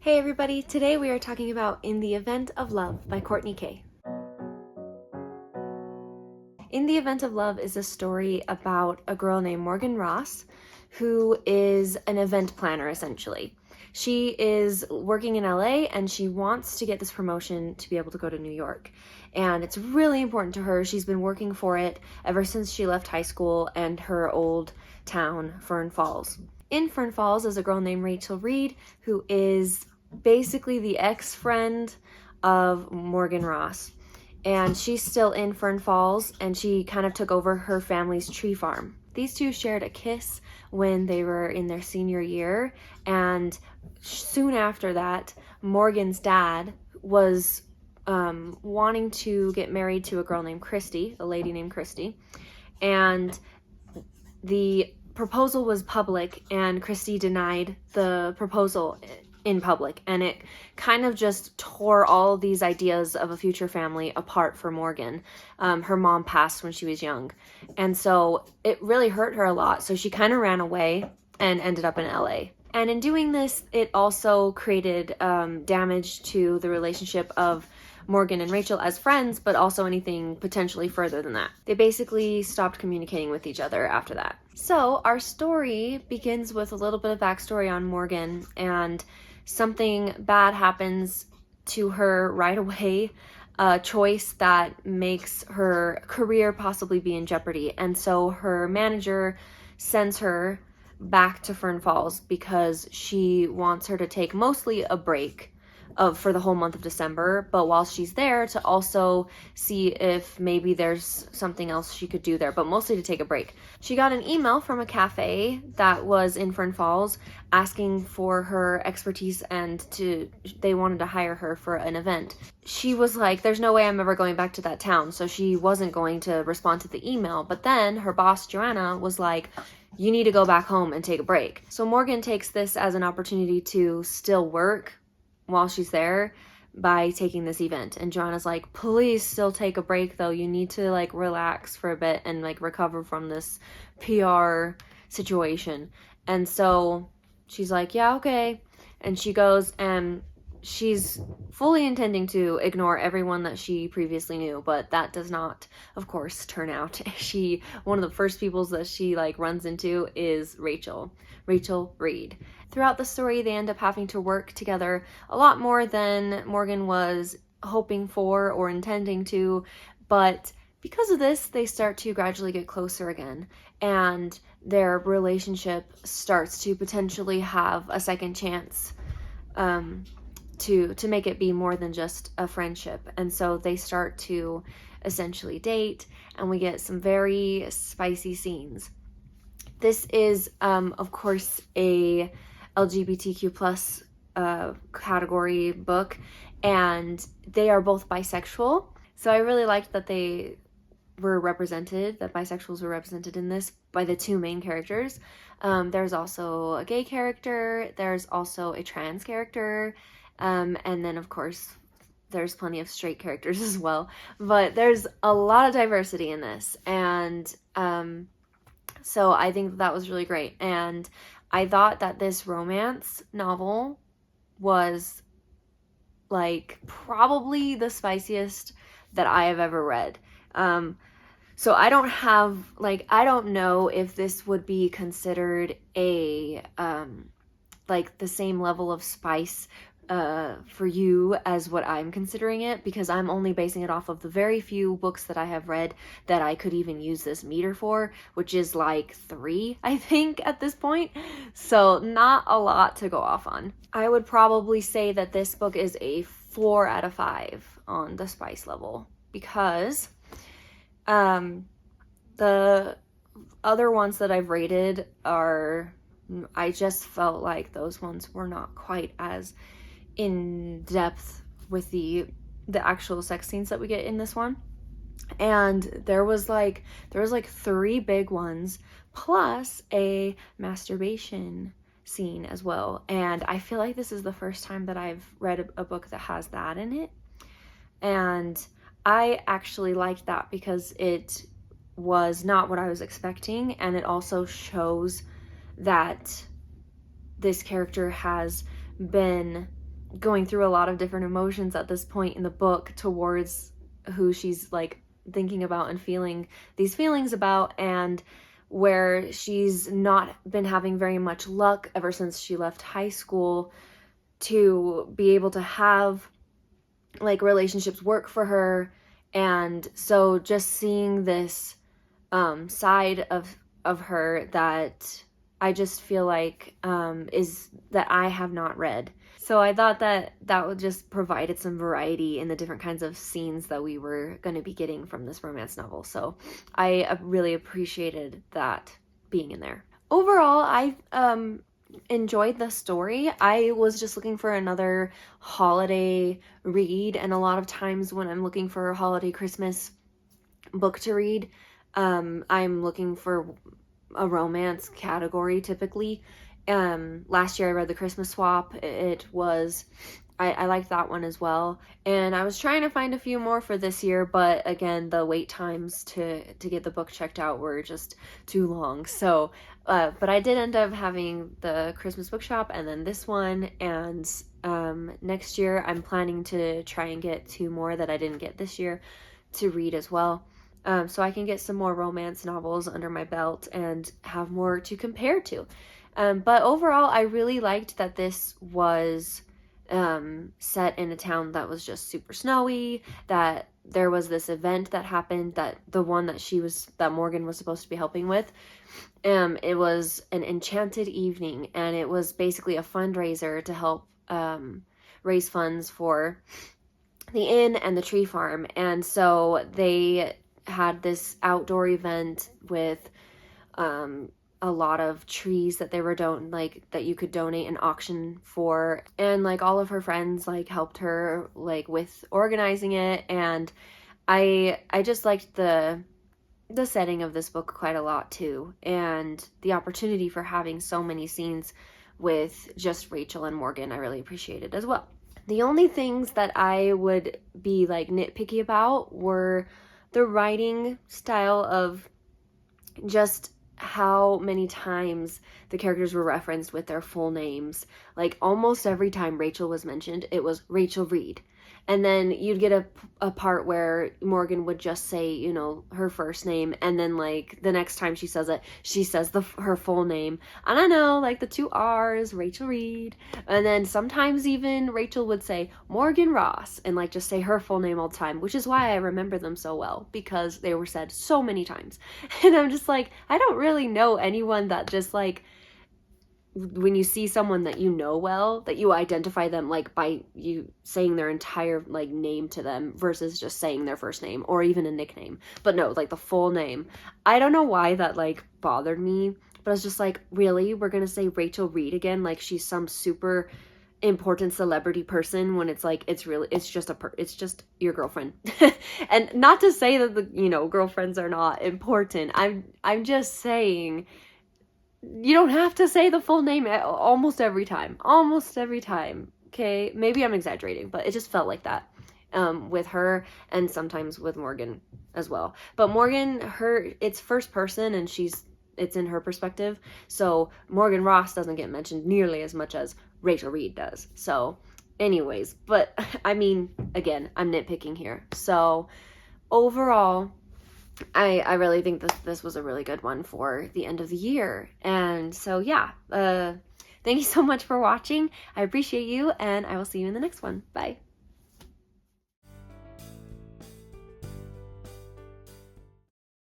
Hey everybody, today we are talking about In the Event of Love by Courtney Kay. In the Event of Love is a story about a girl named Morgan Ross who is an event planner essentially. She is working in LA and she wants to get this promotion to be able to go to New York. And it's really important to her. She's been working for it ever since she left high school and her old town, Fern Falls. In Fern Falls is a girl named Rachel Reed who is basically the ex-friend of Morgan Ross. And she's still in Fern Falls and she kind of took over her family's tree farm. These two shared a kiss when they were in their senior year, and soon after that, Morgan's dad was wanting to get married to a girl named Christy, a lady named Christy, and the proposal was public and Christy denied the proposal in public, and it kind of just tore all these ideas of a future family apart for Morgan. Her mom passed when she was young, and so it really hurt her a lot, so she kind of ran away and ended up in LA. And in doing this, it also created damage to the relationship of Morgan and Rachel as friends, but also anything potentially further than that. They basically stopped communicating with each other after that. So our story begins with a little bit of backstory on Morgan, and something bad happens to her right away, a choice that makes her career possibly be in jeopardy. And so her manager sends her back to Fern Falls because she wants her to take mostly a break for the whole month of December, but while she's there to also see if maybe there's something else she could do there, but mostly to take a break. She got an email from a cafe that was in Fern Falls asking for her expertise and they wanted to hire her for an event. She was like, there's no way I'm ever going back to that town, so she wasn't going to respond to the email. But then her boss, Joanna, was like, you need to go back home and take a break. So Morgan takes this as an opportunity to still work while she's there by taking this event. And Joanna's like, please still take a break though. You need to like relax for a bit and like recover from this PR situation. And so she's like, yeah, okay. And she goes, and she's fully intending to ignore everyone that she previously knew, but that does not, of course, turn out. One of the first people that she like runs into is Rachel Reed. Throughout the story, they end up having to work together a lot more than Morgan was hoping for or intending to, but because of this, they start to gradually get closer again, and their relationship starts to potentially have a second chance to make it be more than just a friendship. And so they start to essentially date, and we get some very spicy scenes. This is, of course, a LGBTQ plus category book, and they are both bisexual. So I really liked that they were represented, that bisexuals were represented in this by the two main characters. There's also a gay character, there's also a trans character, and then of course there's plenty of straight characters as well. But there's a lot of diversity in this, and so I think that was really great. And I thought that this romance novel was like probably the spiciest that I have ever read. So I don't know if this would be considered a like the same level of spice for you as what I'm considering it, because I'm only basing it off of the very few books that I have read that I could even use this meter for, which is like 3, I think, at this point. So not a lot to go off on. I would probably say that this book is a 4 out of 5 on the spice level, because the other ones that I've rated I just felt like those ones were not quite as in depth with the actual sex scenes that we get in this one. And there was like 3 big ones plus a masturbation scene as well. And I feel like this is the first time that I've read a book that has that in it. And I actually liked that because it was not what I was expecting, and it also shows that this character has been going through a lot of different emotions at this point in the book towards who she's like thinking about and feeling these feelings about, and where she's not been having very much luck ever since she left high school to be able to have like relationships work for her. And so just seeing this side of her that I just feel like is that I have not read. So I thought that that would just provided some variety in the different kinds of scenes that we were going to be getting from this romance novel. So I really appreciated that being in there. Overall, I enjoyed the story. I was just looking for another holiday read, and a lot of times when I'm looking for a holiday Christmas book to read, I'm looking for a romance category typically. Last year I read The Christmas Swap. It was, I liked that one as well. And I was trying to find a few more for this year, but again, the wait times to get the book checked out were just too long. So, but I did end up having the Christmas Bookshop and then this one. And next year I'm planning to try and get 2 more that I didn't get this year to read as well. So I can get some more romance novels under my belt and have more to compare to. But overall, I really liked that this was set in a town that was just super snowy, that there was this event that happened, that the one that Morgan was supposed to be helping with. It was an enchanted evening, and it was basically a fundraiser to help raise funds for the inn and the tree farm. And so they had this outdoor event with a lot of trees that they were that you could donate an auction for, and like all of her friends like helped her like with organizing it. And I just liked the setting of this book quite a lot too, and the opportunity for having so many scenes with just Rachel and Morgan I really appreciated as well. The only things that I would be like nitpicky about were the writing style of just how many times the characters were referenced with their full names. Like almost every time Rachel was mentioned, it was Rachel Reed. And then you'd get a part where Morgan would just say, you know, her first name, and then like the next time she says it, she says her full name. And I know, like the 2 R's, Rachel Reed. And then sometimes even Rachel would say Morgan Ross and like just say her full name all the time, which is why I remember them so well, because they were said so many times. And I'm just like, I don't really know anyone that just like, when you see someone that you know well, that you identify them like by you saying their entire like name to them versus just saying their first name or even a nickname. But no, like the full name. I don't know why that like bothered me, but I was just like, really? We're gonna say Rachel Reed again like she's some super important celebrity person, when it's like it's just your girlfriend. And not to say that the girlfriends are not important. I'm just saying you don't have to say the full name almost every time. Okay, maybe I'm exaggerating, but it just felt like that with her, and sometimes with Morgan as well. But Morgan, it's first person, and it's in her perspective, so Morgan Ross doesn't get mentioned nearly as much as Rachel Reed does. So anyways, but I mean, again, I'm nitpicking here. So overall, I really think this was a really good one for the end of the year. And so yeah, thank you so much for watching. I appreciate you, and I will see you in the next one. Bye.